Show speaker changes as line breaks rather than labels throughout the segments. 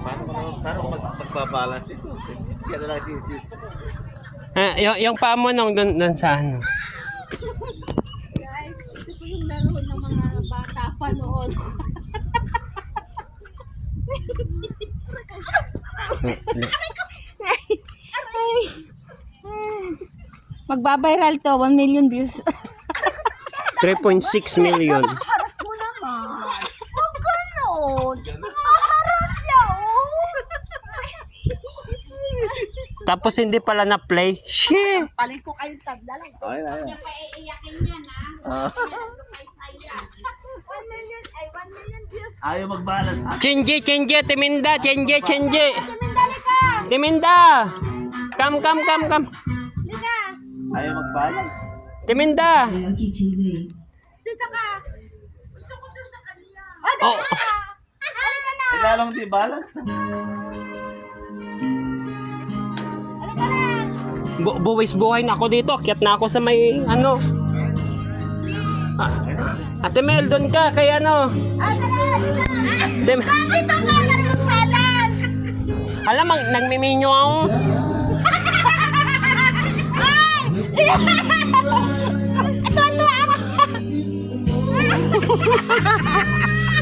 Paano ko magbabalance ito? Siya na lang sinisist ko.
Yung paa mo nung dun sa ano.
Guys, ito po yung laro ng mga bata pa noon. Magbabiral to, 1 million views.
3.6 million.
Haras mo naman. Huwag ganon. Haras siya, oh.
Tapos hindi pala na-play. Shit!
Palit ko kayong tabla lang.
Okay na yan.
Paiiyakin yan, ha? 1 million views.
Ayaw magbalance.
Chenji, Timinda, Chenji.
Dali ka.
Timinda! Come.
Liga.
Ayaw magbalance.
Timinda!
Dito ka. Gusto ko to sa kanya.
Oh,
Halika na.
Lalong di balance na.
Halika na.
buwis-buhay na ako dito. Akyat na ako sa may ano. Ate Mel, doon ka. Kaya ano.
Dito ka. Marunong balance.
Alam, nagmiminyo ako.
Tuwa-tuwa ako.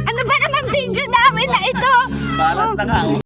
Ano ba naman video namin na ito?
Balance na nga.